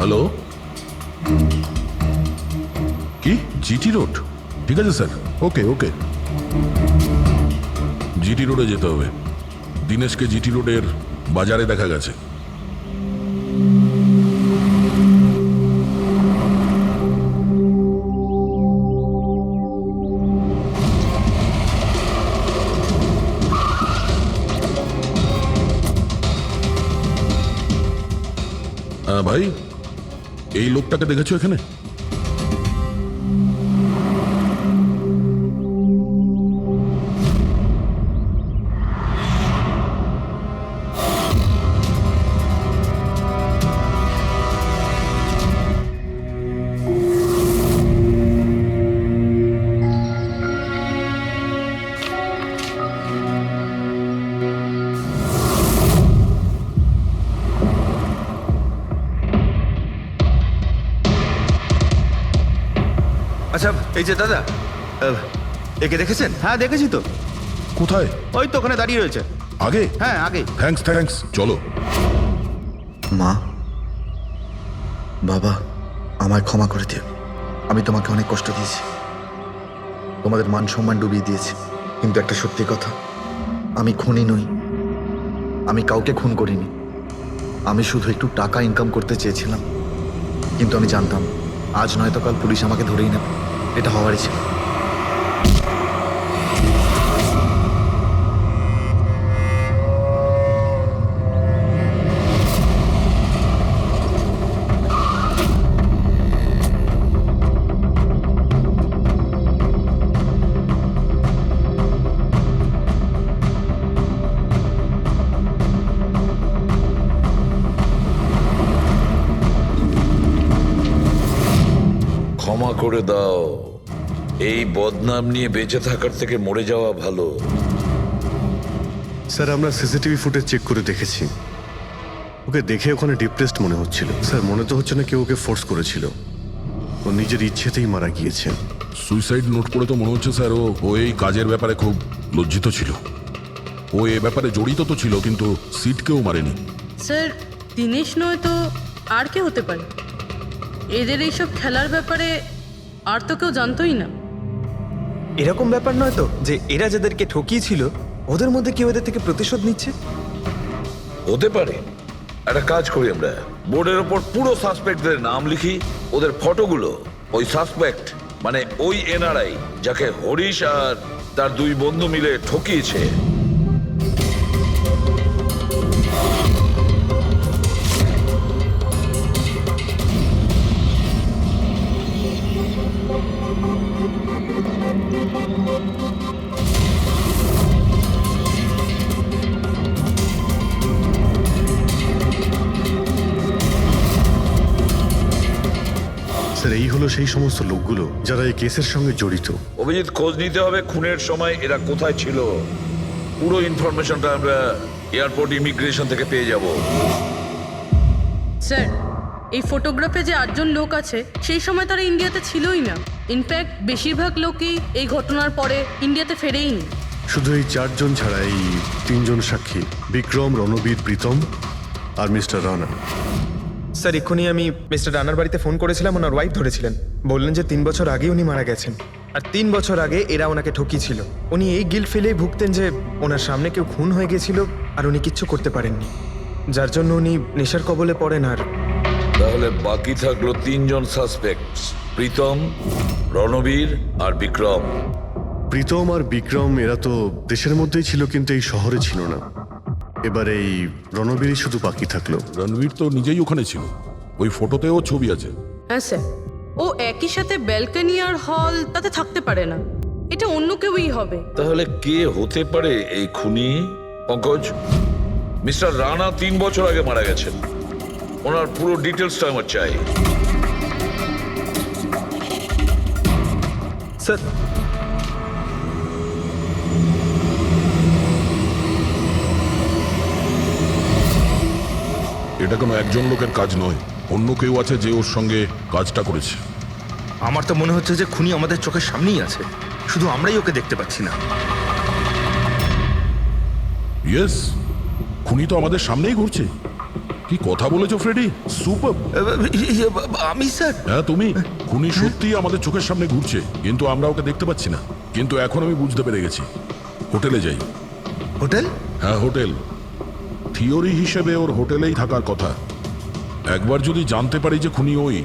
Hello, কি GT road? ঠিক আছে স্যার, ওকে ওকে। জিটি রোডে যেতে হবে। দিনেশকে জিটি রোডের বাজারে দেখা গেছে। ভাই, এই লোকটাকে দেখেছো এখানে? আচ্ছা, এই যে দাদা, একে দেখেছেন? হ্যাঁ দেখেছি তো, কোথায়? ওই তো ওখানে দাঁড়িয়ে রয়েছে। আগে? হ্যাঁ আগে। থ্যাঙ্কস থ্যাঙ্কস, চলো। মা, বাবা, আমায় ক্ষমা করে দিও। আমি তোমাকে অনেক কষ্ট দিয়েছি, তোমাদের মান সম্মান ডুবিয়ে দিয়েছি। কিন্তু একটা সত্যি কথা, আমি খুনি নই, আমি কাউকে খুন করিনি। আমি শুধু একটু টাকা ইনকাম করতে চেয়েছিলাম, কিন্তু আমি জানতাম আজ নয়তো কাল পুলিশ আমাকে ধরেই নেবে। এটা হওয়ারই ছিল। ক্ষমা করে দাও। এই বদনাম নিয়ে বেঁচে থাকার থেকে মরে যাওয়া ভালো। স্যার, আমরা সিসিটিভি ফুটেজ চেক করে দেখেছি। ওকে দেখে ওখানে ডিপ্রেসড মনে হচ্ছিল। স্যার, মনে তো হচ্ছে না কেউ ওকে ফোর্স করেছিল, ও নিজের ইচ্ছেতেই মারা গিয়েছে। সুইসাইড নোট পড়ে তো মনে হচ্ছে স্যার ও এই কাজের ব্যাপারে খুব লজ্জিত ছিল। ও এ ব্যাপারে জড়িত তো ছিল, কিন্তু সিটকেও মারেনি। স্যার, দিনেশ নয় তো আর কে হতে পারে? এদের এইসব খেলার ব্যাপারে আর তো কেউ জানতোই না। এরকম ব্যাপার নয় তো যে এরা যাদেরকে ঠকিয়েছিল ওদের মধ্যে কেউ এদের থেকে প্রতিশোধ নিচ্ছে? হতে পারে। একটা কাজ করি, আমরা বোর্ডের ওপর পুরো সাসপেক্টদের নাম লিখি, ওদের ফটোগুলো ওই সাসপেক্ট মানে ওই এনআরআই যাকে হরিশ আর তার দুই বন্ধু মিলে ঠকিয়েছে, স্যার, এই হলো সেই সমস্ত লোকগুলো যারা এই কেসের সঙ্গে জড়িত। অভিজিৎ খোঁজ নিতে হবে খুনের সময় এরা কোথায় ছিল। পুরো ইনফরমেশনটা আমরা এয়ারপোর্ট ইমিগ্রেশন থেকে পেয়ে যাব। স্যার, এই ফটোগ্রাফে যে 8জন লোক আছে সেই সময় তারা ইন্ডিয়াতে ছিলই না। ইনফ্যাক্ট বেশিরভাগ লোকই এই ঘটনার পরে ইন্ডিয়াতে ফেরেইনি। শুধু এই 4 জন ছাড়া এই 3 জন সাক্ষী, বিক্রম, রণবীর, প্রীতম আর মিস্টার রানা। স্যার, এক্ষুনি আমি মিস্টার রানার বাড়িতে ফোন করেছিলাম, ওনার ওয়াইফ ধরেছিলেন। বললেন যে 3 বছর আগে উনি মারা গেছেন, আর 3 বছর আগে এরা ওনাকে ঠকিয়েছিল। উনি এই গিল্ট ফিলেই ভুগতেন যে ওনার সামনে কেউ খুন হয়ে গেছিল আর উনি কিচ্ছু করতে পারেননি, যার জন্য উনি নেশার কবলে পড়েন। আর তাহলে বাকি থাকলো 3 জন সাসপেক্ট, প্রীতম, রণবীর আর বিক্রম। প্রীতম আর বিক্রম এরা তো দেশের মধ্যেই ছিল, কিন্তু এই শহরে ছিল না। এবার এই রণবীরই শুধু বাকি থাকলো। রণবীর তো নিজেই ওখানে ছিল, ওই ফটোতেও ছবি আছে। হ্যাঁ স্যার, ও একই সাথে ব্যালকনি আর হল তাতে থাকতে পারে না। এটা অন্য কেউই হবে। তাহলে কে হতে পারে এই খুনি? পঙ্কজ, মিস্টার রানা 3 বছর আগে মারা গেছেন, ওনার পুরো ডিটেলসটা আমার চাই। স্যার, এটা কোনো একজন লোকের কাজ নয়, অন্য কেউ আছে যে ওর সঙ্গে কাজটা করেছে। আমার তো মনে হচ্ছে যে খুনি আমাদের চোখের সামনেই আছে, শুধু আমরাই ওকে দেখতে পাচ্ছি না। ইয়েস, খুনি তো আমাদের সামনেই ঘুরছে। কি কথা বলেছো ফ্রেডি, সুপার। আমি স্যার, হ্যাঁ তুমি। খুনি সত্যি আমাদের চোখের সামনে ঘুরছে, কিন্তু আমরা ওকে দেখতে পাচ্ছি না। কিন্তু এখন আমি বুঝতে পেরে গেছি। হোটেলে যাই। হোটেল? হ্যাঁ হোটেল। থিওরি হিসেবে ওর হোটেলেই থাকার কথা। একবার যদি জানতে পারি যে খুনি ওই,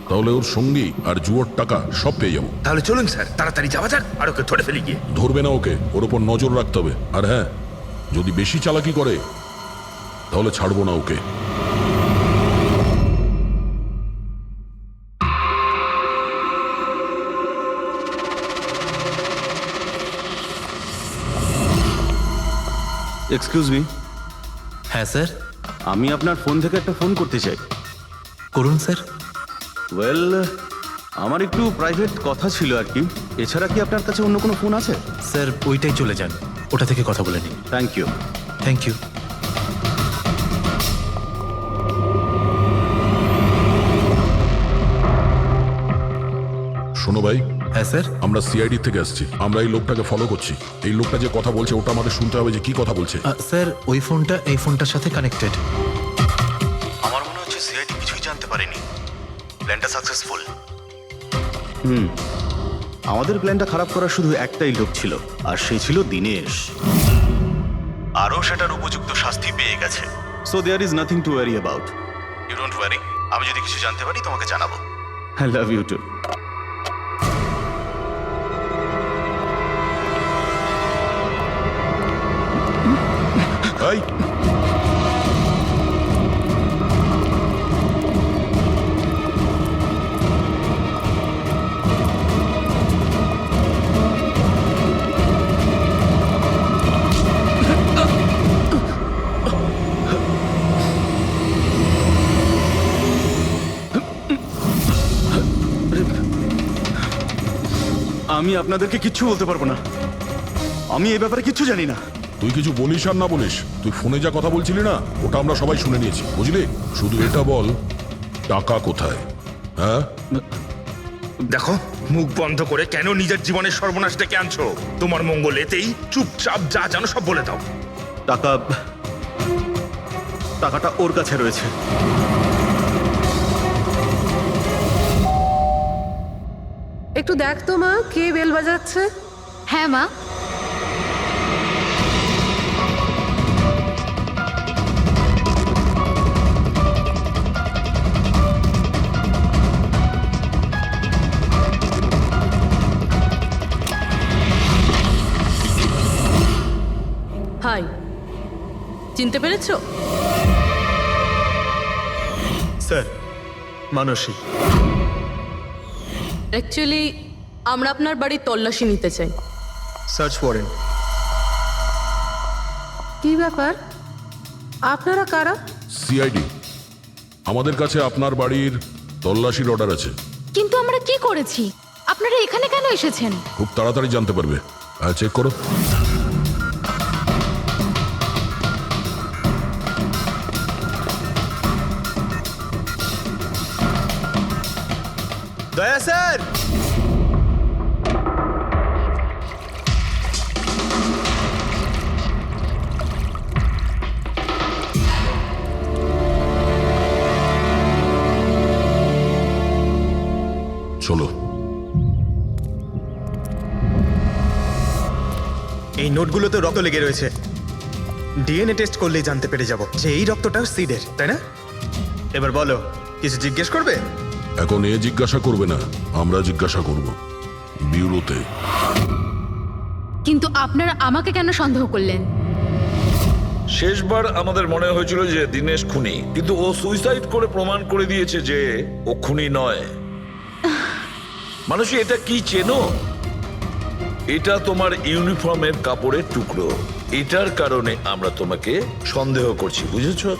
তাহলে ওর সঙ্গী আর জুয়োর টাকা সব পেয়ে যাবো। তাহলে চলুন স্যার, তাড়াতাড়ি যাওয়া যাক আর ওকে ধরে ফেলি গিয়ে। ধরবে না ওকে, ওর ওপর নজর রাখতে হবে। আর হ্যাঁ, যদি বেশি চালাকি করে তাহলে ছাড়বো না ওকে। Excuse me. হ্যাঁ স্যার, আমি আপনার ফোন থেকে একটা ফোন করতে চাই। করুন স্যার। ওয়েল, আমার একটু প্রাইভেট কথা ছিল আর কি। এছাড়া কি আপনার কাছে অন্য কোনো ফোন আছে? স্যার ওইটাই চলে যান, ওটা থেকে কথা বলে নিন। Thank you. Thank you. শোনো ভাই, হ্যাঁ স্যার। আমরা সিআইডি থেকে আসছি। আমরা এই লোকটাকে ফলো করছি। এই লোকটা যে কথা বলছে ওটা আমাদের শুনতে হবে যে কি কথা বলছে। স্যার ওই ফোনটা এই ফোনটার সাথে কানেক্টেড। আমার মনে হচ্ছে সিআইডি কিছুই জানতে পারেনি। প্ল্যানটা সাকসেসফুল। আমাদের প্ল্যানটা খারাপ করার শুধু একটাই লোক ছিল, আর সে ছিল দিনেশ। আরও সেটার উপযুক্ত শাস্তি পেয়ে গেছে। So there is nothing to worry about. You don't worry, আমি যদি কিছু জানতে পারি তোমাকে জানাবো। I love you too. এই, আমি আপনাদেরকে কিচ্ছু বলতে পারবো না। আমি এই ব্যাপারে কিচ্ছু জানি না। তুই কিছু বলিস আর না বলিস, তুই ফোনে যা কথা বলছিলি না ওটা আমরা সবাই শুনে নিয়েছি, বুঝলি? শুধু এটা বল, টাকা কোথায়? হ্যাঁ, দেখো, মুখ বন্ধ করে কেন নিজের জীবনের সর্বনাশ ডেকে আনছো? তোমার মঙ্গল এতেই, চুপচাপ যা জানো সব বলে দাও। টাকাটা ওর কাছে রয়েছে। একটু দেখ তো মা, কে বেল বাজাচ্ছে? হ্যাঁ মা। হাই, চিনতে পেরেছো? স্যার, মানসী। অ্যাকচুয়ালি আমরা আপনার বাড়ির তল্লাশি নিতে চাই। Search warrant. কি ব্যাপার, আপনারা কারা? সিআইডি। আমাদের কাছে আপনার বাড়ির তল্লাশির অর্ডার আছে। কিন্তু আমরা কি করেছি? আপনারা এখানে কেন এসেছেন? খুব তাড়াতাড়ি জানতে পারবে। হ্যাঁ, চেক করো। দয়া স্যার। চলো। এই নোটগুলোতে রক্ত লেগে রয়েছে। ডিএনএ টেস্ট করলেই জানতে পেরে যাব যে এই রক্তটা সিডের, তাই না? এবার বলো, কিছু জিজ্ঞেস করবে? এখন এ জিজ্ঞাসা করবে না, আমরা জিজ্ঞাসা করব ব্যুরোতে। কিন্তু আপনারা আমাকে কেন সন্দেহ করলেন? শেষবার আমাদের মনে হয়েছিল যে দিনেশ খুনি, কিন্তু ও সুইসাইড করে প্রমাণ করে দিয়েছে যে ও খুনি নয়। মানুষই এটা কি চেনো? এটা তোমার ইউনিফর্মের কাপড়ের টুকরো। এটার কারণে আমরা তোমাকে সন্দেহ করছি, বুঝেছো?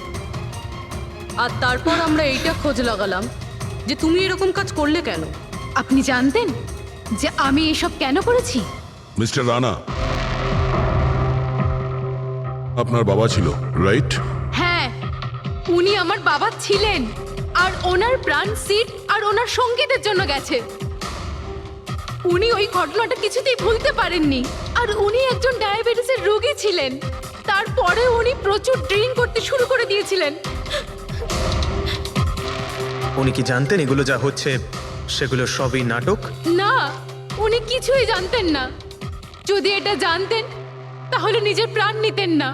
আর তারপর আমরা এইটা খোঁজ লাগালাম যে তুমি এরকম কাজ করলে কেন। আপনি জানতেন যে আমি এসব কেন করেছি? মিস্টার রানা, আপনার বাবা ছিল, রাইট? হ্যাঁ, উনি আমার বাবা ছিলেন, আর ওনার প্রাণ সিট আর ওনার সঙ্গীদের জন্য গেছে। উনি ওই ঘটনাটা কিছুতেই ভুলতে পারেননি, আর উনি একজন ডায়াবেটিসের রোগী ছিলেন। তারপরে উনি প্রচুর ড্রিঙ্ক করতে শুরু করে দিয়েছিলেন। উনি কি জানতেন এগুলো যা হচ্ছে সেগুলো সবই নাটক? না, উনি কিছুই জানতেন না। যদি এটা জানতেন তাহলে নিজের প্রাণ নিতেন না।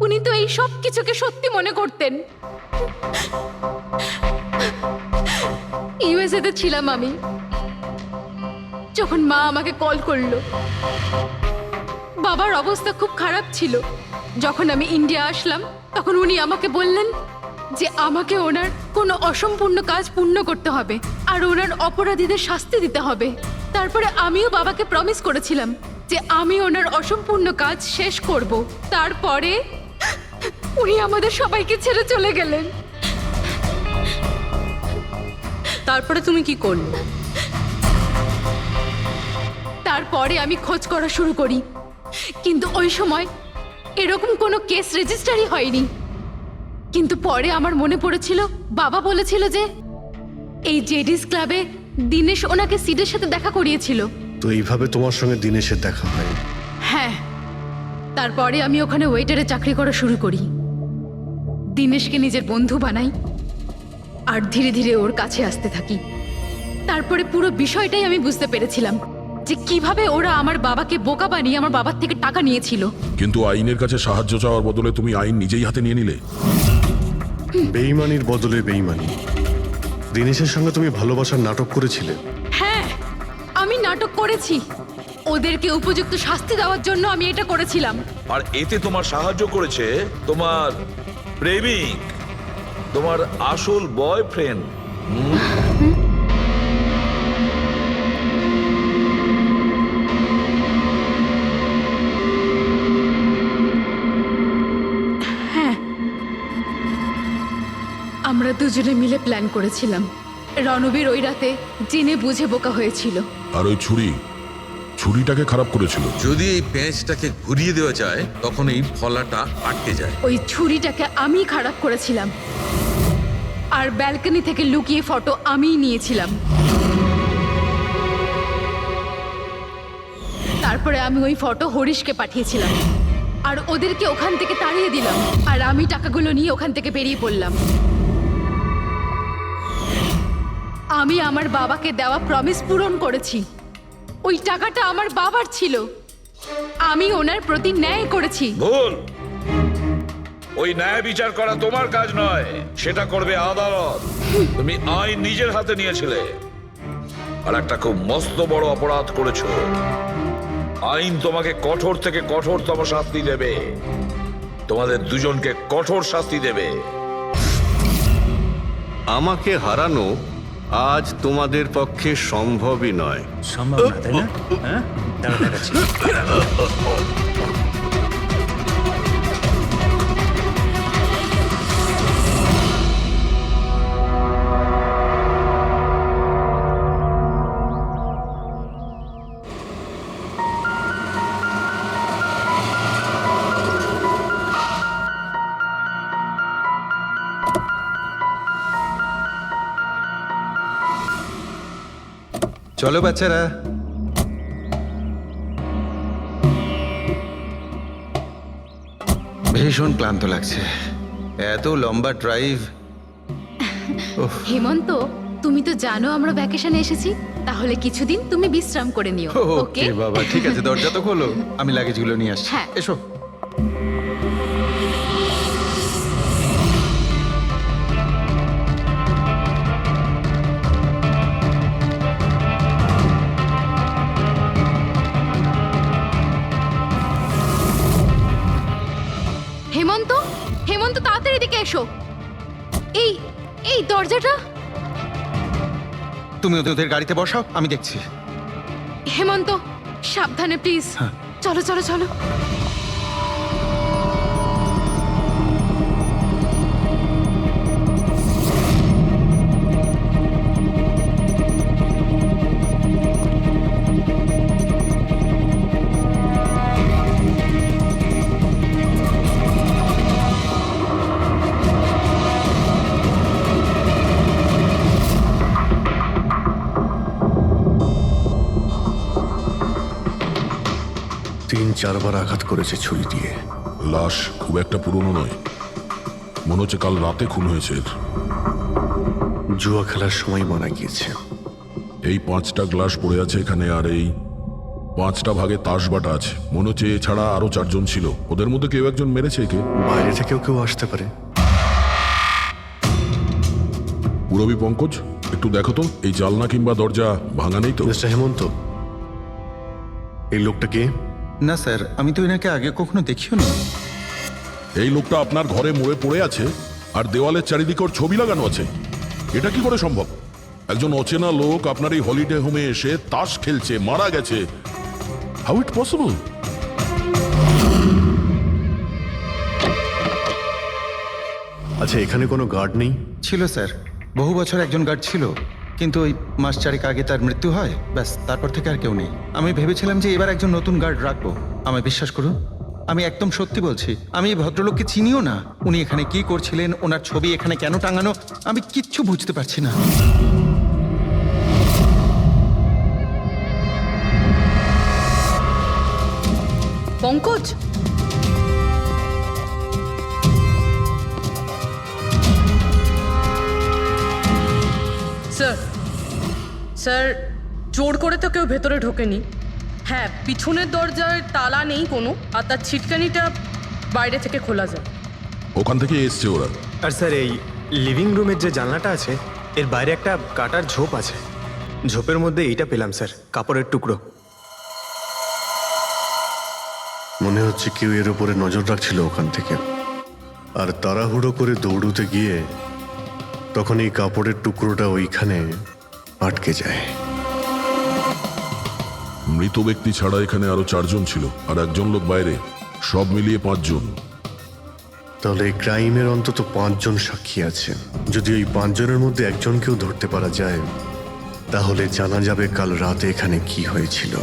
উনি তো এই সব কিছুকে সত্যি মনে করতেন। ইউএসএ তে ছিলাম আমি, যখন মা আমাকে কল করলো। বাবার অবস্থা খুব খারাপ ছিল। যখন আমি ইন্ডিয়া আসলাম তখন উনি আমাকে বললেন যে আমাকে ওনার কোনো অসম্পূর্ণ কাজ পূর্ণ করতে হবে আর ওনার অপরাধীদের শাস্তি দিতে হবে। তারপরে আমিও বাবাকে প্রমিস করেছিলাম যে আমি ওনার অসম্পূর্ণ কাজ শেষ করব। তারপরে উনি আমাদের সবাইকে ছেড়ে চলে গেলেন। তারপরে তুমি কি করলে? তারপরে আমি খোঁজ করা শুরু করি, কিন্তু ওই সময় এরকম কোনো কেস রেজিস্টারই হয়নি। কিন্তু পরে আমার মনে পড়েছিল বাবা বলেছিল যে এই জেডিস ক্লাবে দিনেশ ওনাকে সিডের সাথে দেখা করিয়েছিল। তো এইভাবে তোমার সঙ্গে দিনেশের দেখা হয়? হ্যাঁ, তারপরে আমি ওখানে ওয়েটারে চাকরি করা শুরু করি। দিনেশকে নিজের বন্ধু বানাই আর ধীরে ধীরে ওর কাছে আসতে থাকি। তারপরে পুরো বিষয়টাই আমি বুঝতে পেরেছিলাম যে কিভাবে ওরা আমার বাবাকে বোকা বানিয়ে আমার বাবার থেকে টাকা নিয়েছিল। কিন্তু আইনের কাছে সাহায্য চাওয়ার বদলে তুমি আইন নিজেই হাতে নিয়ে নিলে। বেইমানির বদলে বেইমানি। দিনেশের সঙ্গে তুমি ভালোবাসার নাটক করেছিলে। হ্যাঁ, আমি নাটক করেছি। ওদেরকে উপযুক্ত শাস্তি দেওয়ার জন্য আমি এটা করেছিলাম। আর এতে তোমার সাহায্য করেছে তোমার প্রেমিক, তোমার আসল বয়ফ্রেন্ড। আমরা দুজনে মিলে প্ল্যান করেছিলাম। রণবীর ওই রাতে জেনে বুঝে বোকা হয়েছিল। আর ওই ছুরিটাকে খারাপ করেছিল। যদি এই প্যাঁচটাকে ঘুরিয়ে দেওয়া যায় তখন এই ফলাটা আটকে যায়। ওই ছুরিটাকে আমি খারাপ করেছিলাম আর ব্যালকনি থেকে লুকিয়ে ফটো আমিই নিয়েছিলাম। তারপরে আমি ওই ফটো হরিশকে পাঠিয়েছিলাম আর ওদেরকে ওখান থেকে তাড়িয়ে দিলাম। আর আমি টাকাগুলো নিয়ে ওখান থেকে বেরিয়ে পড়লাম। আমি আমার বাবাকে দেওয়া প্রমিস পূরণ করেছি। ওই টাকাটা আমার বাবার ছিল। আমি ওনার প্রতি ন্যায় করেছি। ভুল। ওই ন্যায় বিচার করা তোমার কাজ নয়, সেটা করবে আদালত। তুমি আইন নিজের হাতে নিয়েছিলে আর একটা খুব মস্ত বড় অপরাধ করেছো। আইন তোমাকে কঠোর থেকে কঠোরতম শাস্তি দেবে। তোমাদের দুজনকে কঠোর শাস্তি দেবে। আমাকে হারানো আজ তোমাদের পক্ষে সম্ভবই নয়। সম্ভব না, তাই না? হ্যাঁ, দাঁড়া দেখাচ্ছি। চলো বাচ্চারা। ভীষণ ক্লান্ত লাগছে, এত লম্বা ড্রাইভ। হেমন্ত, তুমি তো জানো আমরা ভ্যাকেশনে এসেছি, তাহলে কিছুদিন তুমি বিশ্রাম করে নিও। ওকে বাবা, ঠিক আছে, দরজা তো খোলো, আমি লাগেজগুলো নিয়ে আসছি। হ্যাঁ। এসো। হেমন্ত, হেমন্ত তাড়াতাড়ি এদিকে এসো। এই এই দরজাটা। তুমি ওদের গাড়িতে বসাও, আমি দেখছি। হেমন্ত, সাবধানে প্লিজ। চলো চলো চলো। তিন চারবার আঘাত করেছে ছুরি দিয়ে। লাশ খুব একটা পুরনো নয়, মনে হচ্ছে কাল রাতে খুন হয়েছে এর। জুয়া খেলার সময় মারা গিয়েছে। এই 5টা গ্লাস পড়ে আছে এখানে, আর এই 5টা ভাগে তাস বাটা আছে। মনে হচ্ছে এছাড়া আরো 4 জন ছিল, ওদের মধ্যে কেউ একজন মেরেছে একে। বাইরে থেকেও কেউ আসতে পারে। পুরবী পঙ্কজ, একটু দেখো তো এই জালনা কিংবা দরজা ভাঙা নেই তো? মিস্টার হেমন্ত, এই লোকটা কে? না স্যার, আমি তো এনাকে আগে কখনো দেখিও নি। এই লোকটা আপনার ঘরে মরে পড়ে আছে আর দেওয়ালের চারিদিকে ওর ছবি লাগানো আছে। এটা কি করে সম্ভব? একজন অচেনা লোক আপনার এই হলিডে হোমে এসে তাস খেলছে, মারা গেছে। How it possible? আচ্ছা, এখানে কোনো গার্ড নেই? ছিল স্যার, বহু বছর একজন গার্ড ছিল, কিন্তু ওই মাস চারেক আগে তার মৃত্যু হয়, ব্যাস তারপর থেকে আর কেউ নেই। আমি ভেবেছিলাম যে এবার একজন নতুন গার্ড রাখবো। আমায় বিশ্বাস করুন, আমি একদম সত্যি বলছি, আমি এই ভদ্রলোককে চিনিও না। উনি এখানে কি করছিলেন, ওনার ছবি এখানে কেন টাঙানো, আমি কিচ্ছু বুঝতে পারছি না। পঙ্কজ, স্যার স্যার, জোর করে তো কেউ ভেতরে ঢোকেনি। হ্যাঁ, পিছনের দরজায় তালা নেই কোনো, আর তার ছিটকানিটা বাইরে থেকে খোলা যায়। ওখান থেকে এসছে ওরা। আর স্যার, এই লিভিং রুমের যে জানলাটা আছে এর বাইরে একটা কাটার ঝোপ আছে। ঝোপের মধ্যে এইটা পেলাম স্যার, কাপড়ের টুকরো। মনে হচ্ছে কেউ এর উপরে নজর রাখছিল ওখান থেকে, আর তাড়াহুড়ো করে দৌড়ুতে গিয়ে তখন এই কাপড়ের টুকরোটা ওইখানে আটকে যায়। মৃত ব্যক্তি ছাড়া এখানে আরো 4 জন ছিল, আর একজন লোক বাইরে, সব মিলিয়ে 5 জন। তাহলে এই ক্রাইমের অন্তত 5 জন সাক্ষী আছে। যদি ওই 5 জনের মধ্যে একজনকেও ধরতে পারা যায়, তাহলে জানা যাবে কাল রাতে এখানে কি হয়েছিল।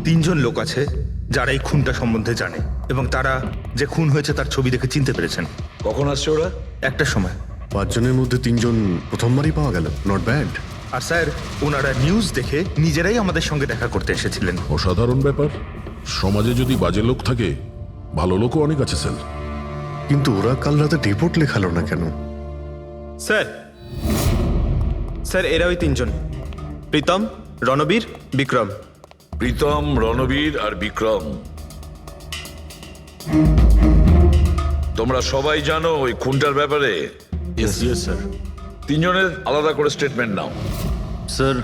3 জন লোক আছে যারা এই খুনটা সম্বন্ধে জানে, এবং তারা যে খুন হয়েছে তার ছবি দেখে চিনতে পেরেছেন। কখন আসছে ওরা? একটা সময়। 5 জনের মধ্যে 3 জন প্রথমবারই পাওয়া গেল, নট ব্যাড। আর স্যার, ওনারা নিউজ দেখে নিজেরাই আমাদের সঙ্গে দেখা করতে এসেছিলেন। অসাধারণ ব্যাপার। সমাজে যদি বাজে লোক থাকে, ভালো লোকও অনেক আছে স্যার। কিন্তু ওরা কাল রাতে রিপোর্ট লেখালো না কেন? স্যার স্যার, এরা ওই 3 জন, প্রীতম, রণবীর, বিক্রম। প্রীতম, রণবীর আর বিক্রম। তোমরা সবাই জানো ওই খুনটার ব্যাপারে? Yes sir. 3 জনের আলাদা করে স্টেটমেন্ট নাও। স্যার,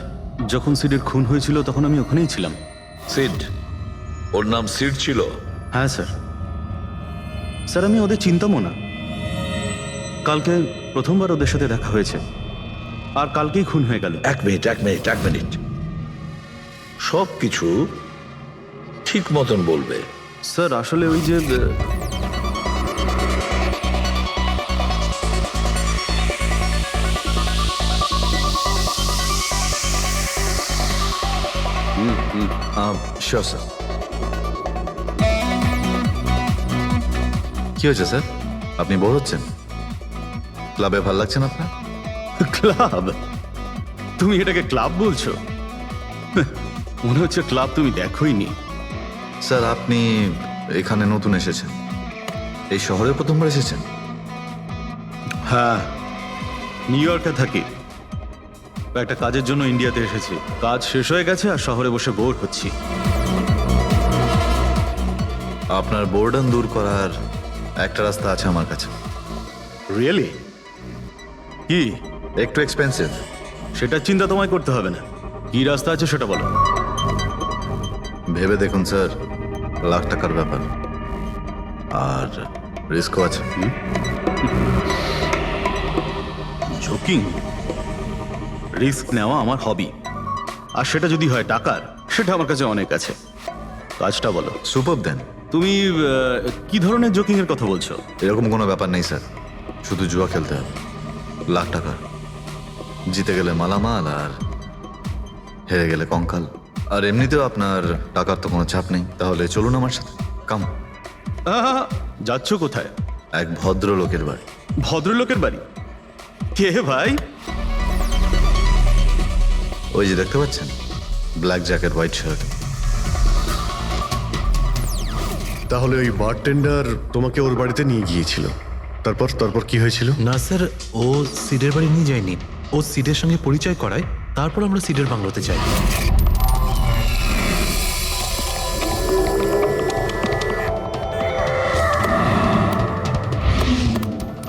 যখন সিডের খুন হয়েছিল তখন আমি ওখানেই ছিলাম। সিড? ওর নাম সিড ছিল? হ্যাঁ স্যার। স্যার, আমি ওদের চিনতামও না। কালকে প্রথমবার ওদের সাথে দেখা হয়েছে, আর কালকেই খুন হয়ে গেল। এক মিনিট। সব কিছু ঠিক মতন বলবে। স্যার, আসলে ওই যে শিওর স্যার। কি হয়েছে স্যার? আপনি বোর হচ্ছেন? ক্লাবে ভালো লাগছে না আপনার? ক্লাব? তুমি এটাকে ক্লাব বলছো? মনে হচ্ছে ক্লাব তুমি দেখোইনি। স্যার, আপনি এখানে নতুন এসেছেন, এই শহরে প্রথমবার এসেছেন? হ্যাঁ, নিউ ইয়র্কে থাকি। একটা কাজের জন্য ইন্ডিয়াতে এসেছি। কাজ শেষ হয়ে গেছে আর শহরে বসে বোর হচ্ছি। আপনার বোর্ডন দূর করার একটা রাস্তা আছে আমার কাছে। রিয়েলি? কি? একটু এক্সপেন্সিভ। সেটার চিন্তা তোমায় করতে হবে না। কি রাস্তা আছে সেটা বলো। ভেবে দেখুন স্যার, লাখ টাকার ব্যাপার, আর রিস্কও আছে। জোকিং? রিস্ক নেওয়া আমার হবি, আর সেটা যদি হয় টাকার, সেটা আমার কাছে অনেক আছে। কাজটা বলো। সুপার দেন। তুমি কি ধরনের জোকিং এর কথা বলছো? এরকম কোনো ব্যাপার নেই স্যার, শুধু জুয়া খেলতে হবে। লাখ টাকা, জিতে গেলে মালামাল, আর হেরে গেলে কঙ্কাল। আর এমনিতেও আপনার টাকার তো কোনো চাপ নেই। তাহলে চলুন আমার সাথে, কাম। যাচ্ছ কোথায়? এক ভদ্রলোকের বাড়ি। ভদ্রলোকের বাড়ি? কে ভাই? ওই যে দেখতে পাচ্ছেন, ব্ল্যাক জ্যাকেট, হোয়াইট শার্ট। তাহলে ওই বারটেন্ডার তোমাকে ওর বাড়িতে নিয়ে গিয়েছিল, তারপর তারপর কি হয়েছিল? না স্যার, ও সিডের বাড়ি নিয়ে যায়নি, ও সিডের সঙ্গে পরিচয় করায়, তারপর আমরা সিডের বাংলোতে যাই।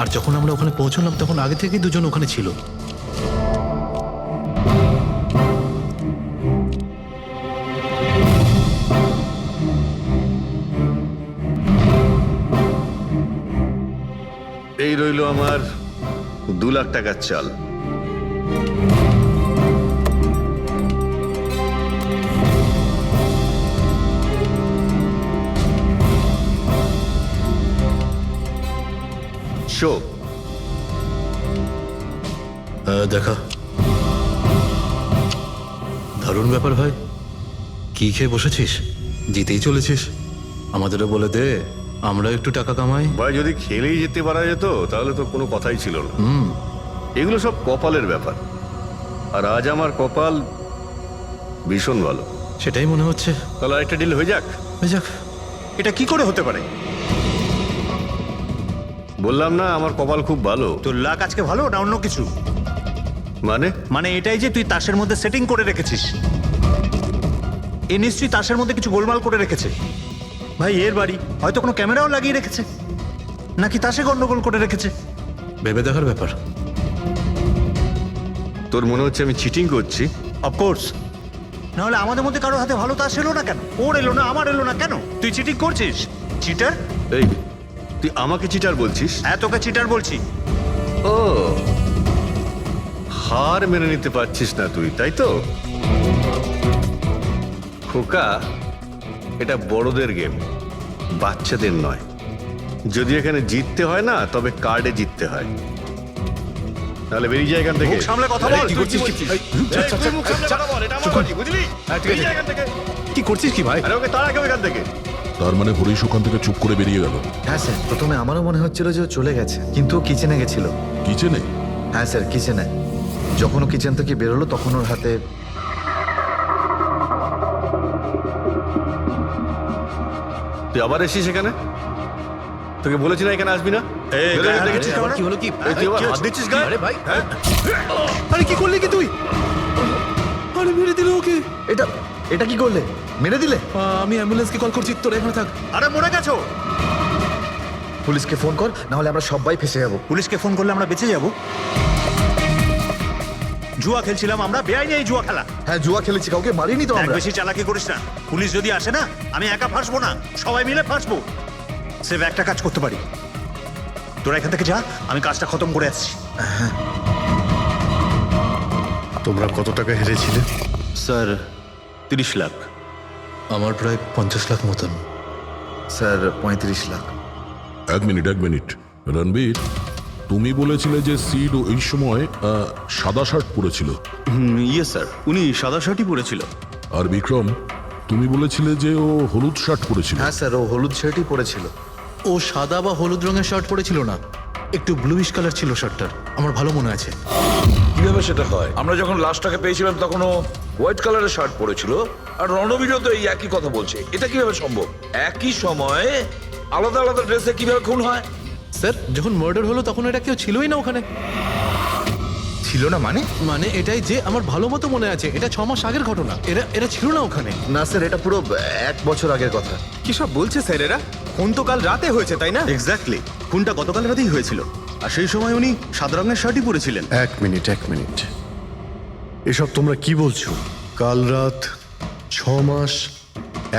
আর যখন আমরা ওখানে পৌঁছলাম তখন আগে থেকেই দুজন ওখানে ছিল। এই রইল আমার 2 লাখ টাকার চাল। শো দেখা, দারুণ ব্যাপার ভাই। কি খেয়ে বসেছিস? জিতেই চলেছিস, আমাদেরও বলে দে, আমরা একটু টাকা কামাই। ভাই, যদি খেলেই যেতে পারা যেত তাহলে তো কোনো কথাই ছিল না। এগুলো সব কপালের ব্যাপার, আর আজ আমার কপাল ভীষণ ভালো। সেটাই মনে হচ্ছে। তাহলে আরেকটা ডিল হয়ে যাক। হয়ে যাক। এটা কি করে হতে পারে? বললাম না আমার কপাল খুব ভালো। তোর লাক আজকে ভালো না অন্য কিছু? মানে এটাই যে তুই তাসের মধ্যে সেটিং করে রেখেছিস। এ নিশ্চয়ই তাসের মধ্যে কিছু গোলমাল করে রেখেছে। ভাই, এর বাড়ি হয়তো কোনো ক্যামেরাও লাগিয়ে রেখেছে, নাকি তাসে গন্ডগোল করে রেখেছে। ভেবে দেখার ব্যাপার। তোর মনে হচ্ছে আমি চিটিং করছি? অফকোর্স, নাহলে আমাদের মধ্যে কারো হাতে ভালো তাস এলো না কেন? ওর এলো না, আমার এলো না কেন? তুই চিটিং করছিস, চিটার। এই, তুই আমাকে চিটার বলছিস? হ্যাঁ, তোকে চিটার বলছি। ও, হার মেনে নিতে পারছিস না তুই, তাই তো? খোকা, এটা বড়দের গেম, বাচ্চাদের নয়। যদি এখানে জিততে হয় না, তবে কার্ডে জিততে হয়। তাহলে বেরিয়ে যায় এখান থেকে। মুখ সামলে কথা বল। কি করছিস? কি করছিস কি ভাই? আরে ওকে তাড়া কেউ এখান থেকে। তার মানে হরিশ ওখান থেকে চুপ করে বেরিয়ে গেল? হ্যাঁ স্যার, প্রথমে আমারও মনে হচ্ছিল যে ও চলে গেছে, কিন্তু ও কিচেনে গেছিল। কিচেনে? হ্যাঁ স্যার, কিচেনে। যখন ও কিচেন থেকে বেরোলো তখন ওর হাতে তুই আবার এসিস এখানে? তোকে বলেছি না এখানে আসবি না? বেরো এখান থেকে। কি হলো কি? এই, তুই আবার হাত দিচ্ছিস গায়ে? আরে ভাই, আরে কি করলি কি তুই? আরে মেরে দিল ওকে। এটা এটা কি করলে? মেরে দিলে? আমি অ্যাম্বুলেন্সকে কল করছি, তোরা এখানে থাক। আরে মরে গেছো? পুলিশকে ফোন কর, না হলে আমরা সবাই ফেসে যাবো। পুলিশকে ফোন করলে আমরা বেঁচে যাব? জুয়া খেলছিলাম আমরা, বেআইনি এই জুয়া খেলা। হ্যাঁ, জুয়া খেলেছি, কাউকে মারিনি তো আমরা। বেশি চালাকি করিস না। পুলিশ যদি আসে না, আমি একা ফাঁসবো না, সবাই মিলে ফাঁসবো। সেভ একটা কাজ করতে পারি, তোরা এখান থেকে যা, আমি কাজটা খতম করে আসছি। তোমরা কত টাকা হেরেছিলে? স্যার, 30 লাখ। আমার প্রায় 50 লাখ মতন। স্যার, 35 লাখ। এক মিনিট রণবীর, তুমি বলেছিলে যে সিড ওই সময় সাদা শার্ট পরেছিল। ইয়ে স্যার, উনি সাদা শার্টই পরেছিল। আর বিক্রম, তুমি বলেছিলে যে ও হলুদ শার্ট পরেছিল। হ্যাঁ স্যার, ও হলুদ শার্টই পরেছিল। ও সাদা বা হলুদ রঙের শার্ট পরেছিল না, একটু ব্লুইশ কালার ছিল শার্টটার, আমার ভালো মনে আছে। কিভাবে সেটা হয়? আমরা যখন লাশটাকে পেয়েছিলাম তখন ও হোয়াইট কালারের শার্ট পরেছিল, আর রণবীরও তো এই একই কথা বলছে। এটা কিভাবে সম্ভব? একই সময়ে আলাদা আলাদা ড্রেসে কিভাবে খুন হয়? স্যার, যখন মার্ডার হলো তখন এটা কেউ ছিলই না ওখানে। ছিল না মানে? মানে এটাই যে আমার ভালো মতো মনে আছে, এটা 6 মাস আগের ঘটনা। এরা ছিল না ওখানে। না স্যার, এটা পুরো 1 বছর আগের কথা। কি সব বলছে স্যার এরা? ফোন তো কাল রাতে হয়েছে, তাই না? এক্স্যাক্টলি, খুনটা গতকাল রাতেই হয়েছিল, আর সেই সময় উনি সাদা রঙের শার্টই পরেছিলেন। এক মিনিট, এসব তোমরা কি বলছো? কাল রাত, 6 মাস,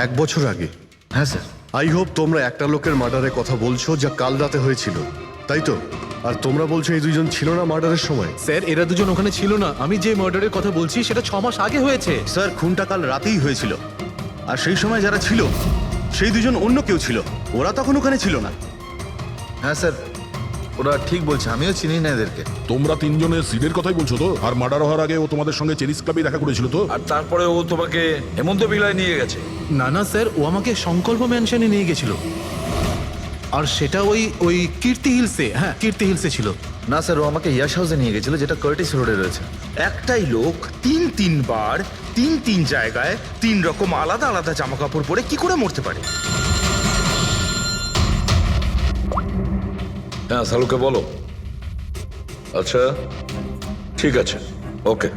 1 বছর আগে? হ্যাঁ স্যার। আই হোপ তোমরা একটা লোকের মার্ডারের কথা বলছো যা কাল রাতে হয়েছিল, তাই তো? আর তোমরা বলছো এই দুজন ছিল না মার্ডারের সময়? স্যার, এরা দুজন ওখানে ছিল না। আমি যে মার্ডারের কথা বলছি সেটা 6 মাস আগে হয়েছে। স্যার, খুনটা কাল রাতেই হয়েছিল, আর সেই সময় যারা ছিল সেই দুজন অন্য কেউ ছিল, ওরা তখন ওখানে ছিল না। হ্যাঁ স্যার, ওরা ঠিক বলছে, আমিও চিনি না এদেরকে। তোমরা তিনজনের সিডের কথাই বলছো তো? আর মার্ডার হওয়ার আগে ও তোমাদের সঙ্গে চেরিস ক্লাবে দেখা করেছিল তো? আর তারপরে ও তোমাকে হেমন্ত বিলায় নিয়ে গেছে? না স্যার, ও আমাকে সংকল্প ম্যানশনে নিয়ে গেছিল, আর সেটা ওই কীর্তি হিলসে। হ্যাঁ, কীর্তি হিলসে ছিল। না স্যার, ও আমাকে ইয়াশ হাউসে নিয়ে গেছিল, যেটা কার্টিস রোডে রয়েছে। একটাই লোক তিনবার 3 জায়গায় 3 রকম আলাদা আলাদা জামা কাপড় পরে কি করে মরতে পারে? হ্যাঁ সালুকে বলো। আচ্ছা ঠিক আছে, ওকে।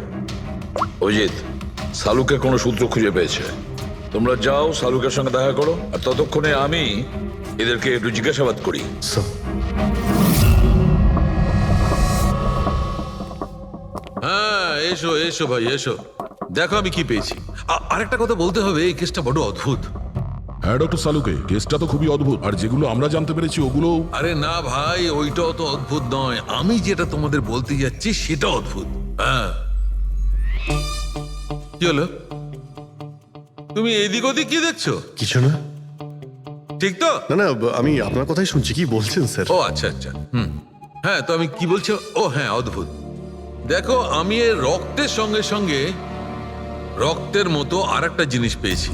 অজিত, সালুকে কোনো সূত্র খুঁজে পেয়েছে। তোমরা যাও সালুকের সঙ্গে দেখা করো, আর ততক্ষণে আমি এদেরকে একটু জিজ্ঞাসাবাদ করি। হ্যাঁ এসো এসো ভাই এসো, দেখো আমি কি পেয়েছি। আরেকটা কথা বলতে হবে, এই কেসটা বড় অদ্ভুত। হ্যাঁ ডক্টর সালুকে, কেসটা তো খুবই অদ্ভুত, আর যেগুলো আমরা জানতে পেরেছি ওগুলো। আরে না ভাই, ওইটাও তো অদ্ভুত নয়, আমি যেটা তোমাদের বলতে যাচ্ছি সেটা অদ্ভুত। হ্যাঁ কি হলো, তুমি এদিক ওদিক কি দেখছো? কিছু না। ঠিক তো? না না, আমি আপনার কথাই শুনছি। কি বলছেন স্যার? ও আচ্ছা আচ্ছা, হ্যাঁ তো আমি কি বলছি, ও হ্যাঁ অদ্ভুত। দেখো আমি এর রক্তের সঙ্গে সঙ্গে রক্তের মতো আর একটা জিনিস পেয়েছি।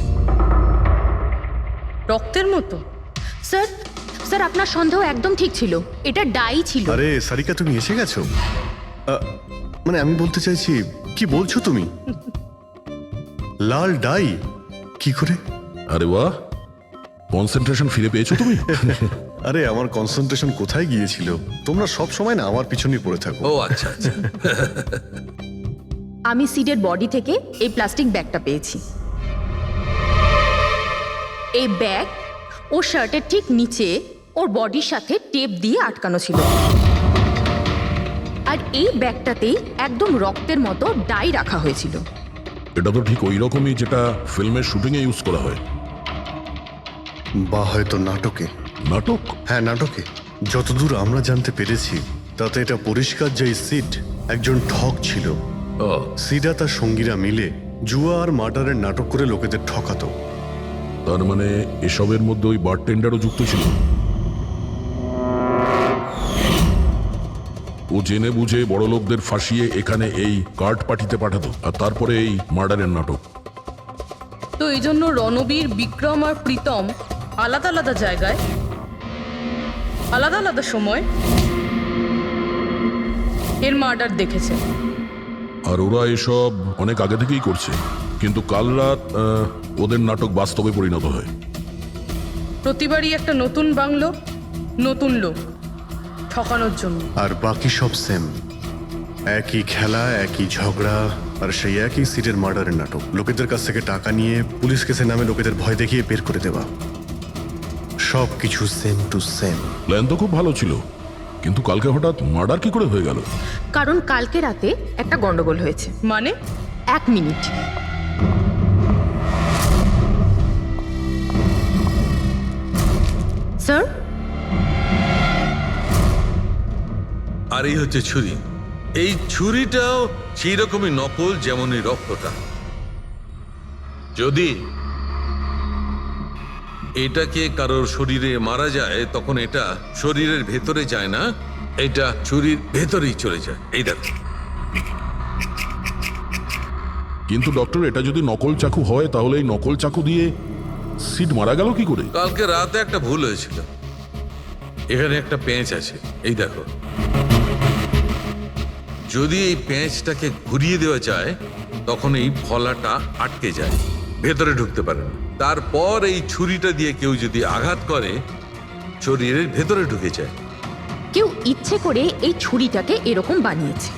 রক্তের মতো? স্যার স্যার আপনার সন্দেহ একদম ঠিক ছিল, এটা ডাই ছিল। আরে সারিকা, তুমি এসে গেছো? মানে আমি বলতে চাইছি, কি বলছো তুমি? লাল ডাই কি করে? আরে বাহ, কনসেন্ট্রেশন ফিরে পেয়েছো তুমি। আরে আমার কনসেন্ট্রেশন কোথায় গিয়েছিল? তোমরা সব সময় না আমার পিছনেই পড়ে থাকো। ও আচ্ছা আচ্ছা। আমি সিডের বডি থেকে এই প্লাস্টিক ব্যাগটা পেয়েছি। এই ব্যাগ ওর শার্টের ঠিক নিচে ওর বডির সাথে টেপ দিয়ে আটকানো ছিল, আর এই ব্যাগটাতেই একদম রক্তের মতো ডাই রাখা হয়েছিল। এটা তো ঠিক ওই রকমই যেটা ফিল্মের শুটিং এ ইউজ করা হয়। বা হয়তো নাটকে। নাটক? হ্যাঁ নাটকে। যতদূর আমরা জানতে পেরেছি তাতে এটা পরিষ্কার যে সিড একজন ঠক ছিল। সিডা তার সঙ্গীরা মিলে জুয়া আর মার্ডারের নাটক করে লোকেদের ঠকাতো। তার মানে এসবের মধ্যে ওই বারটেন্ডারও যুক্ত ছিল। ও জেনে বুঝে বড় লোকদের ফাঁসিয়ে এখানে এই কার্ড পাঠিতে পাঠাতো, আর তারপরে এই মার্ডারের নাটক। তো এই জন্য রণবীর, বিক্রম আর প্রীতম আলাদা আলাদা জায়গায় আলাদা আলাদা সময় এর মার্ডার দেখেছে। আর ওরা এসব অনেক আগে থেকেই করছে, কিন্তু কাল রাত ওদের নাটক বাস্তবে পরিণত হয়। প্রতিবারই একটা নতুন বাংলো, নতুন লোক ঠকানোর জন্য। আর বাকি সব সেম, একই খেলা, একই ঝগড়া, আর সেই একই সিটের মার্ডারের নাটক। লোকেদের কাছ থেকে টাকা নিয়ে পুলিশ কেসে নামে লোকেদের ভয় দেখিয়ে বের করে দেওয়া, সব কিছু সেম টু সেম। প্ল্যান তো খুব ভালো ছিল, কিন্তু কালকে হঠাৎ মার্ডার কি করে হয়ে গেল? কারণ কালকে রাতে একটা গন্ডগোল হয়েছে। মানে? 1 মিনিট। স্যার, আর এই হচ্ছে ছুরি। এই ছুরিটাও সেই রকমই নকল যেমন এই রক্তটা। যদি এটাকে কারোর শরীরে মারা যায় তখন এটা শরীরের ভেতরে যায় না, এটা ছুরির ভেতরেই চলে যায়। এই দেখো। কিন্তু ডক্টর, এটা যদি নকল চাকু হয় তাহলে এই নকল চাকু দিয়ে সিড মারা গেল কি করে? কালকে রাতে একটা ভুল হয়েছিল। এখানে একটা পেঁচ আছে, এই দেখো। যদি এই পেঁচটাকে ঘুরিয়ে দেওয়া যায় তখন এই ফলাটা আটকে যায়, ভেতরে ঢুকতে পারে না। তারপর এই ছুরিটা দিয়ে কেউ যদি আঘাত করে শরীরের ভেতরে ঢুকে যায়। কেউ ইচ্ছে করে এই ছুরিটাকে এরকম বানিয়েছে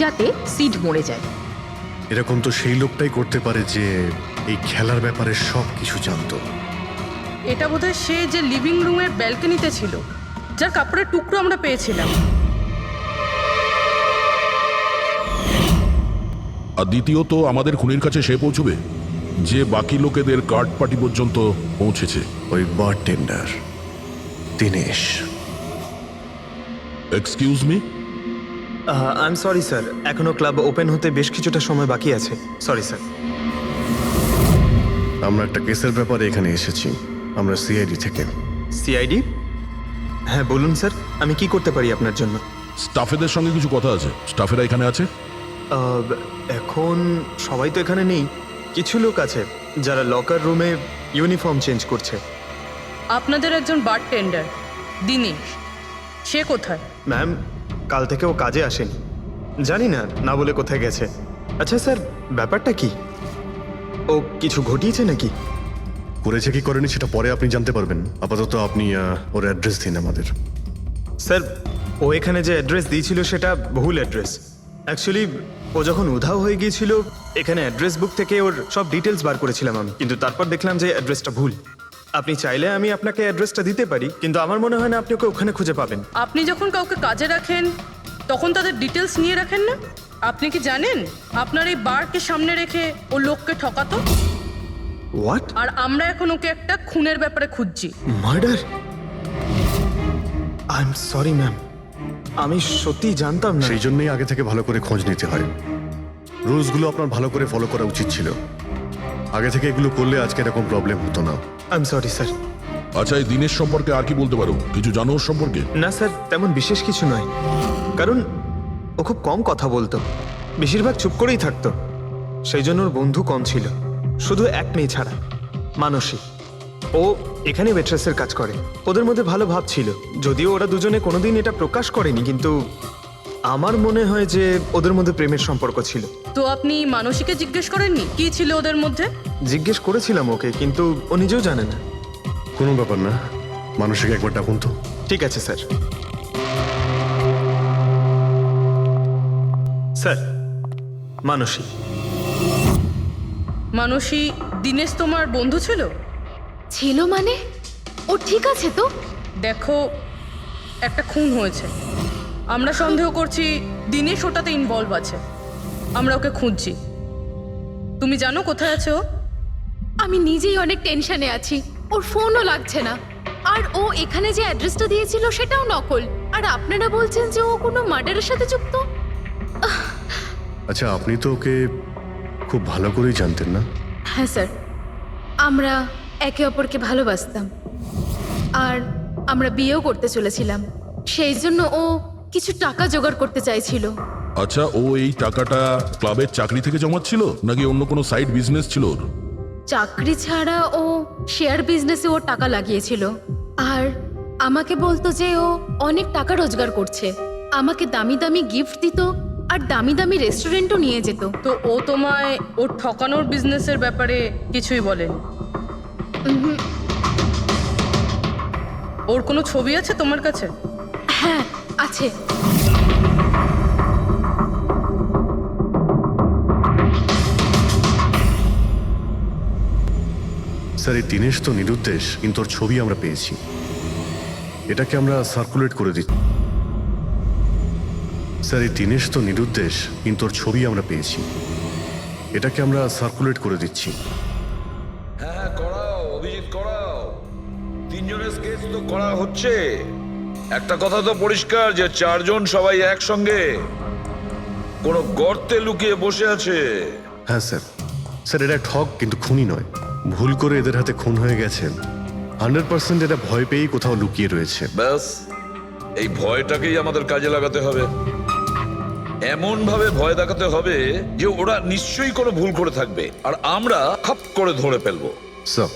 যাতে সিড মরে যায়। এরকম তো সেই লোকটাই করতে পারে যে এই খেলার ব্যাপারে সব কিছু জানতো। এটা বোধহয় সে যে লিভিং রুমের ব্যালকনিতে ছিল, যার কাপড়ের টুকরো আমরা পেয়েছিলাম। আর দ্বিতীয়ত, আমাদের খুনির কাছে সে পৌঁছবে যে বাকি লোকেদের কার্ড পার্টি পর্যন্ত পৌঁছেছে। ওই bartender Dinesh. Excuse me? I am sorry sir, এখনো ক্লাব ওপেন হতে বেশ কিছুটা সময় বাকি আছে। Sorry sir. আমরা একটা কেসের ব্যাপারে এখানে এসেছি, আমরা সিআইডি থেকে। সিআইডি? হ্যাঁ বলুন স্যার, আমি কি করতে পারি আপনার জন্য? স্টাফেদের সঙ্গে কিছু কথা আছে। স্টাফেরা এখানে আছে? এখন সবাই তো এখানে নেই, কিছু লোক আছে যারা লকার রুমে ইউনিফর্ম চেঞ্জ করছে। আপনাদের একজন বারটেন্ডার দিনেশ, সে কোথায়? ম্যাম, কাল থেকে ও কাজে আসেনি, জানি না না বলে কোথায় গেছে। আচ্ছা স্যার, ব্যাপারটা কি? ও কিছু ঘটিয়েছে নাকি? করেছে কি করেনি সেটা পরে আপনি জানতে পারবেন। আপাতত আপনি ওর অ্যাড্রেস দিন আমাদের। স্যার ও এখানে যে অ্যাড্রেস দিয়েছিল সেটা ভুল অ্যাড্রেস। অ্যাকচুয়ালি ও যখন উধাও হয়ে গিয়েছিল এখানে অ্যাড্রেস বুক থেকে ওর সব ডিটেলস বার করেছিলাম আমি, কিন্তু তারপর দেখলাম যে অ্যাড্রেসটা ভুল। আপনি চাইলে আমি আপনাকে অ্যাড্রেসটা দিতে পারি, কিন্তু আমার মনে হয় না আপনি ওকে ওখানে খুঁজে পাবেন। আপনি যখন কাউকে কাজে রাখেন তখন তাদের ডিটেলস নিয়ে রাখেন না? আপনি কি জানেন আপনার এই বারকে সামনে রেখে ও লোককে ঠকাতো? হোয়াট? আর আমরা এখন ওকে একটা খুনের ব্যাপারে খুঁজছি। Murder? I am sorry ma'am, আমি সত্যি জানতাম না। সেই জন্যই আগে থেকে ভালো করে খোঁজ নিতে হয়। রুলসগুলো আপনার ভালো করে ফলো করা উচিত ছিল। আগে থেকে এগুলো করলে আজকে এরকম প্রবলেম হতো না। I am sorry sir. আচ্ছা, এই দিনের সম্পর্কে আর কি বলতে পারো? কিছু জানো ওর সম্পর্কে? না স্যার, তেমন বিশেষ কিছু নয়, কারণ ও খুব কম কথা বলতো, বেশিরভাগ চুপ করেই থাকতো। সেই জন্য ওর বন্ধু কম ছিল, শুধু এক মেয়ে ছাড়া, মানসী। ও এখানে ওয়েট্রেসের কাজ করে। ওদের মধ্যে ভালো ভাব ছিল, যদিও ওরা দুজনে কোনোদিন এটা প্রকাশ করেনি, কিন্তু আমার মনে হয় যে ওদের মধ্যে প্রেমের সম্পর্ক ছিল। তো আপনি মানসীকে জিজ্ঞেস করেননি কি ছিল ওদের মধ্যে? জিজ্ঞেস করেছিলাম ওকে, কিন্তু ও নিজেও জানে না। কোনো ব্যাপার না, মানুষকে একবার ডাকুন তো। ঠিক আছে স্যার। স্যার, মানসী। মানসী দিনেশ তোমার বন্ধু ছিল? ছিল মানে? ও ঠিক আছে তো? দেখো, একটা খুন হয়েছে, আমরা সন্দেহ করছি দিনেশ ওটাতে ইনভলভ আছে। আমরা ওকে খুঁজছি। তুমি জানো কোথায় আছে ও? আমি নিজেই অনেক টেনশনে আছি, ওর ফোনও লাগছে না। আর ও এখানে যে অ্যাড্রেসটা দিয়েছিল সেটাও নকল। আর আপনারা বলছেন যে ও কোনো মার্ডারের সাথে যুক্ত? আচ্ছা, আপনি তো ওকে খুব ভালো করেই জানতেন না? হ্যাঁ স্যার, আমরা একে অপরকে ভালোবাসতাম আর আমরা বিয়েও করতে চলেছিলাম। সেই জন্য ও কিছু টাকা জোগাড় করতে চাইছিল। আচ্ছা, ও এই টাকাটা ক্লাবের চাকরি থেকে জমাচ্ছিল নাকি অন্য কোনো সাইড বিজনেস ছিল ওর? চাকরি ছাড়া ও শেয়ার বিজনেসে ও টাকা লাগিয়েছিল। আর আমাকে বলতো যে ও অনেক টাকা রোজগার করছে, আমাকে দামি দামি গিফট দিত আর দামি দামি রেস্টুরেন্টও নিয়ে যেত। তো ও তোমায় ওর ঠকানোর বিজনেসের ব্যাপারে কিছুই বলেনি? ওর কোনো ছবি আছে তোমার কাছে? হ্যাঁ আছে। স্যার, এই দিনেশ তো নিরুদ্দেশ, কিন্তু ওর ছবি আমরা পেয়েছি। এটাকে আমরা সার্কুলেট করে দিচ্ছি। স্যার, এই দিনেশ তো নিরুদ্দেশ, কিন্তু ওর ছবি আমরা পেয়েছি। এটাকে আমরা সার্কুলেট করে দিচ্ছি। হ্যাঁ, করাও অভিজিৎ, করাও। তিনজনের স্কেচ তো করা হচ্ছে। একটা কথা তো পরিষ্কার যে চারজন সবাই একসঙ্গে কোনো গর্তে লুকিয়ে বসে আছে। হ্যাঁ স্যার। স্যার, এরা ঠক কিন্তু খুনি নয়। ভুল করে এদের হাতে খুন হয়ে গেছেন। 100% এরা ভয় পেয়েই কোথাও লুকিয়ে রয়েছে। ব্যাস, এই ভয়টাকেই আমাদের কাজে লাগাতে হবে। এমন ভাবে ভয় দেখাতে হবে যে ওরা নিশ্চয়ই কোনো ভুল করে থাকবে আর আমরা খপ করে ধরে ফেলবো। স্যার।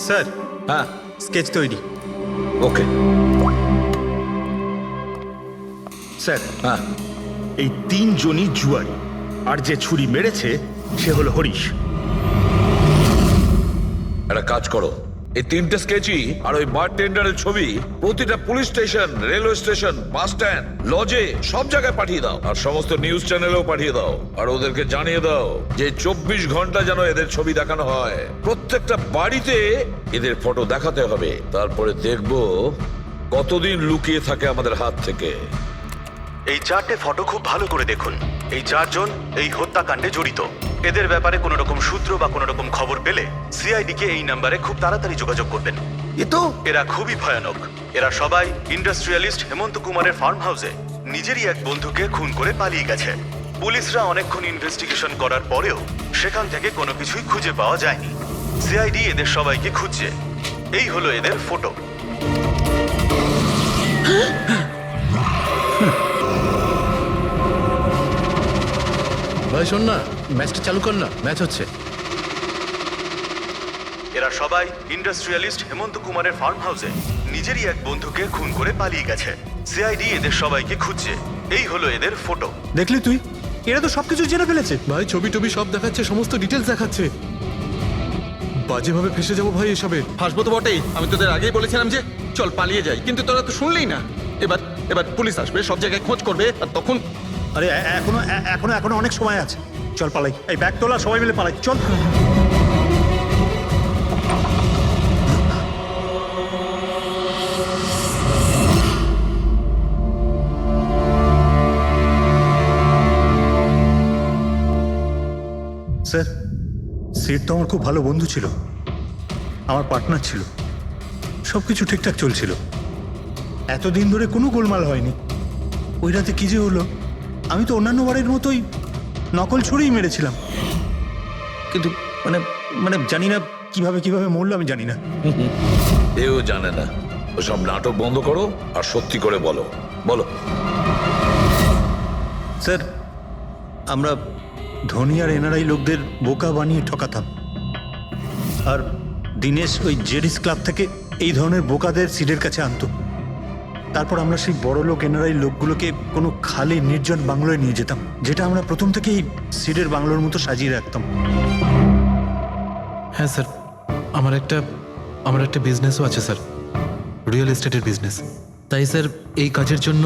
স্যার, হ্যাঁ, স্কেচ তৈরি। ওকে স্যার, হ্যাঁ, এই তিনজনই জুয়ারি, আর যে ছুরি মেরেছে সে হলো হরিশ। একটা কাজ করো, এই তিনটে স্কেচই আর ওই বার টেন্ডারের ছবি প্রতিটা police station, railway station, bus stand, লজে সব জায়গায় পাঠিয়ে দাও। আর সমস্ত নিউজ চ্যানেলেও পাঠিয়ে দাও। আর ওদেরকে জানিয়ে দাও যে 24 ঘন্টা যেন এদের ছবি দেখানো হয়। প্রত্যেকটা বাড়িতে এদের ফটো দেখাতে হবে। তারপরে দেখবো কতদিন লুকিয়ে থাকে আমাদের হাত থেকে। এই 4টে ফটো খুব ভালো করে দেখুন। এই 4জন এই হত্যাকাণ্ডে জড়িত। এদের ব্যাপারে কোনো রকম সূত্র বা কোনো রকম খবর পেলে সিআইডি কে এই নাম্বারে খুব তাড়াতাড়ি যোগাযোগ করবেন। এরা খুবই ভয়ানক। এরা সবাই ইন্ডাস্ট্রিয়ালিস্ট হেমন্ত কুমারের ফার্ম হাউসে নিজেরই এক বন্ধুকে খুন করে পালিয়ে গেছে। পুলিশরা অনেকক্ষণ ইনভেস্টিগেশন করার পরেও সেখান থেকে কোনো কিছুই খুঁজে পাওয়া যায়নি। সিআইডি এদের সবাইকে খুঁজছে। এই হলো এদের ফটো। ভাই শোন না, ম্যাচটা চালু কর না, ম্যাচ হচ্ছে। এরা সবাই ইন্ডাস্ট্রিয়ালিস্ট হেমন্ত কুমারের ফার্ম হাউসে নিজেরই এক বন্ধুকে খুন করে পালিয়ে গেছে। সিআইডি এদের সবাইকে খুঁজছে। এই হলো এদের ফটো। দেখলি তুই, এরা তো সবকিছু জেনে ফেলেছে। ভাই ছবি টবি সব দেখাচ্ছে, সমস্ত ডিটেলস দেখাচ্ছে। বাজেভাবে ফেসে যাবো ভাই এসবে। হাসবো তো বটেই, আমি তোদের আগেই বলেছিলাম যে চল পালিয়ে যাই, কিন্তু তোরা তো শুনলেই না। এবার এবার পুলিশ আসবে, সব জায়গায় খোঁজ করবে, আর তখন আরে এখনো এখনো এখনো অনেক সময় আছে, চল পালাই। এই ব্যাগ তোলা, সবাই মিলে পালাই, চল। স্যার, সিট তো আমার খুব ভালো বন্ধু ছিল, আমার পার্টনার ছিল, সব কিছু ঠিকঠাক চলছিল, এতদিন ধরে কোনো গোলমাল হয়নি। ওই রাতে কি যে হলো, আমি তো অন্যান্য বারের মতোই নকল ছুরিই মেরেছিলাম, কিন্তু মানে মানে জানি না কিভাবে কিভাবে মরলো, আমি জানি না। এও জানে না। ওসব নাটক বন্ধ করো আর সত্যি করে বলো। বলো। স্যার, আমরা ধনী আর এনআরআই লোকদের বোকা বানিয়ে ঠকাতাম, আর দিনেশ ওই জেডিস ক্লাব থেকে এই ধরনের বোকাদের সিডের কাছে আনতো। তারপর আমরা সেই বড় লোক এনআরআই লোকগুলোকে কোনো খালি নির্জন বাংলোয় নিয়ে যেতাম, যেটা আমরা প্রথম থেকেই সিডের বাংলোর মতো সাজিয়ে রাখতাম। হ্যাঁ স্যার, আমার একটা বিজনেসও আছে স্যার, রিয়েল এস্টেটের বিজনেস। তাই স্যার এই কাজের জন্য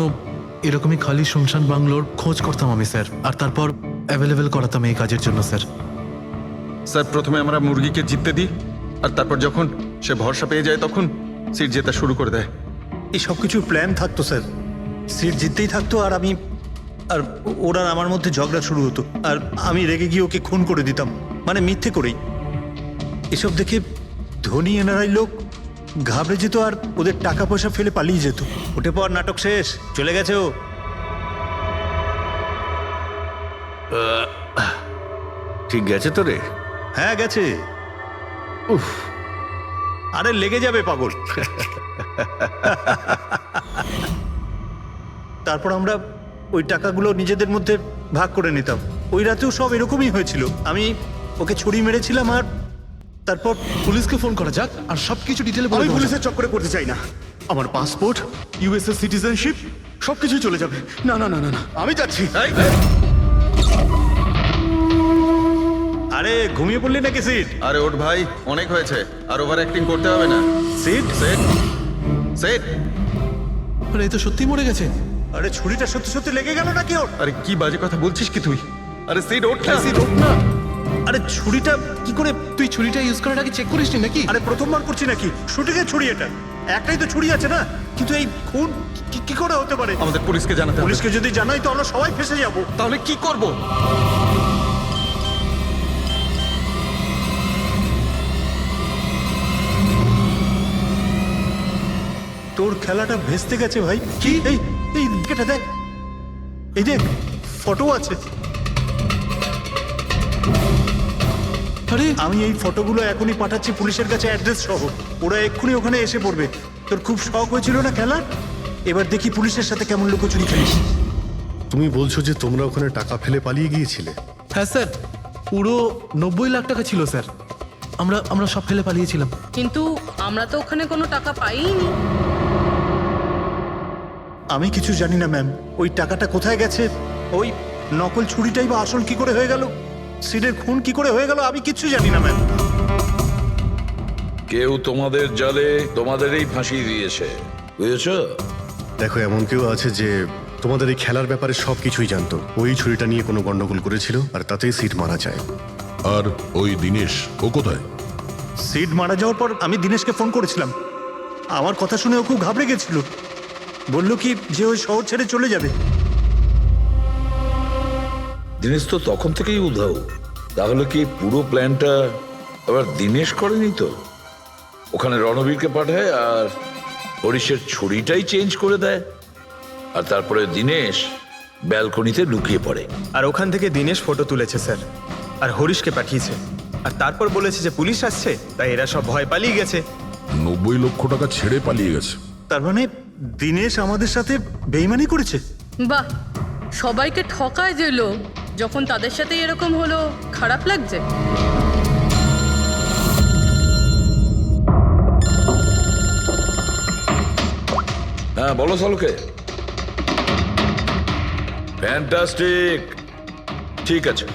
এরকমই খালি শুনশান বাংলোর খোঁজ করতাম আমি স্যার, আর তারপর অ্যাভেলেবেল করাতাম এই কাজের জন্য স্যার। স্যার প্রথমে আমরা মুরগিকে জিততে দিই, আর তারপর যখন সে ভরসা পেয়ে যায় তখন সিট জেতা শুরু করে দেয়। এই সব কিছুর প্ল্যান থাকতো স্যার, সিট জিততেই থাকতো, আর আমি আর ওরা আমার মধ্যে ঝগড়া শুরু হতো, আর আমি রেগে গিয়ে ওকে খুন করে দিতাম, মানে মিথ্যে করেই। এসব দেখে ধনী এনআরআই লোক ঘাবড়ে যেত আর ওদের টাকা পয়সা ফেলে পালিয়ে যেত। উঠে পর, নাটক শেষ, চলে গেছে ও। ঠিক গেছে তো রে? হ্যাঁ গেছে। উফ, আরে লেগে যাবে পাগল। তারপর আমরা ওই টাকাগুলো নিজেদের মধ্যে ভাগ করে নিতাম। ওই রাতেও সব এরকমই হয়েছিল, আমি ওকে ছুরি মেরেছিলাম, আর তারপর পুলিশকে ফোন করা যাক আর সবকিছু ডিটেলে আমি পুলিশের চক্করে পড়তে চাই না। আমার পাসপোর্ট, ইউএসএ সিটিজেনশিপ সবকিছুই চলে যাবে। না না না না না, আমি যাচ্ছি। আরে ঘুমিয়ে পড়লি নাকি সিট? আরে ওঠ ভাই, অনেক হয়েছে, আর ওভার অ্যাক্টিং করতে হবে না। Sit set set. আরে এই তো সত্যি মরে গেছে। আরে ছুরিটা সত্যি সত্যি লেগে গেল নাকি ওর? আরে কি বাজে কথা বলছিস কি তুই? আরে সিট ওঠ না। সিট ওঠ না। আরে ছুরিটা কি করে? তুই ছুরিটা ইউজ করার আগে চেক করিসনি নাকি? আরে প্রথমবার করছি নাকি? শুটিংয়ের ছুরি এটা, একটাই তো ছুরি আছে না, কিন্তু এই খুন কি করে হতে পারে? আমাদের পুলিশকে জানাতে হবে। পুলিশকে যদি জানাই তো আমরা সবাই ফেসে যাব। তাহলে কি করব? তোর খেলাটা ভেস্তে গেছে ভাই। কি? এই এই দিকটা দেখ, এই দেখ ফটো আছে। আরে আমি এই ফটোগুলো এখনই পাঠাচ্ছি পুলিশের কাছে অ্যাড্রেস সহ, ওরা এক্ষুনি ওখানে এসে পড়বে। তোর খুব শখ হয়েছিল না খেলার, এবার দেখি পুলিশের সাথে কেমন লুকোচুরি খেলিস। তুমি বলছো যে তোমরা ওখানে টাকা ফেলে পালিয়ে গিয়েছিলে? হ্যাঁ স্যার, পুরো 90 লাখ টাকা ছিল স্যার। আমরা সব ফেলে পালিয়েছিলাম। কিন্তু আমরা তো ওখানে কোনো টাকা পাইনি। আমি কিছু জানি না ম্যাম, ওই টাকাটা কোথায় গেছে, ওই নকল ছুরিটাই বা আসল কি করে হয়ে গেল, সিডের খুন কি করে হয়ে গেল, আমি কিচ্ছু জানি না ম্যাম। কেউ তোমাদের জালে তোমাদেরই ফাঁসি দিয়েছে, বুঝেছো? দেখো, এমন কেউ আছে যে তোমাদের এই খেলার ব্যাপারে সব কিছুই জানতো। ওই ছুরিটা নিয়ে কোনো গন্ডগোল করেছিল, আর তাতেই সিট মারা যায়। আর ওই দিনেশ, ও কোথায়? সিড মারা যাওয়ার পর আমি দিনেশকে ফোন করেছিলাম, আমার কথা শুনে ও খুব ঘাবড়ে গেছিল, বলল কি যে ওই শহর ছেড়ে চলে যাবে। দিনেশ তো তখন থেকেই উধাও। তাহলে কি পুরো প্ল্যানটা আবার দিনেশ করেনি তো? ওখানে রণবীরকে পাঠায় আর হরিশের ছুরিটাই চেঞ্জ করে দেয়, আর তারপরে দিনেশ ব্যালকনিতে লুকিয়ে পড়ে। আর ওখান থেকে দিনেশ ফটো তুলেছে স্যার, আর হরিশকে পাঠিয়েছে, আর তারপর বলেছে যে পুলিশ আসছে, তাই এরা সব ভয় পালিয়ে গেছে। 90 লক্ষ টাকা ছেড়ে পালিয়ে গেছে। তার মানে দিনেশ আমাদের সাথে বেইমানি করেছে? বাহ, সবাইকে ঠকায় যে লোক, যখন তাদের সাথে এরকম হলো খারাপ লাগছে। হ্যাঁ বলো সালুকে। ফ্যান্টাস্টিক, ঠিক আছে।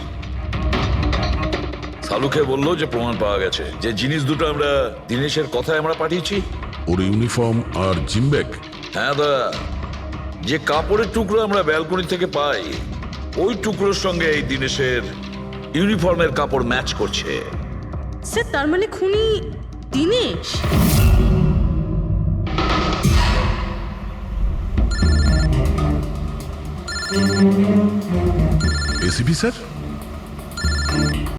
শালুকে বললো যে প্রমাণ পাওয়া গেছে, যে জিনিস দুটো আমরা দিনেশের কথায় আমরা পাঠিয়েছি। ওর ইউনিফর্ম আর জিম ব্যাগ। হ্যাঁ দা, যে কাপড়ের টুকরো আমরা ব্যালকনি থেকে পাই ওই টুকরোর সঙ্গে এই দিনেশের ইউনিফর্মের কাপড় ম্যাচ করছে। স্যার তার মানে খুনি দিনেশ? ACP sir,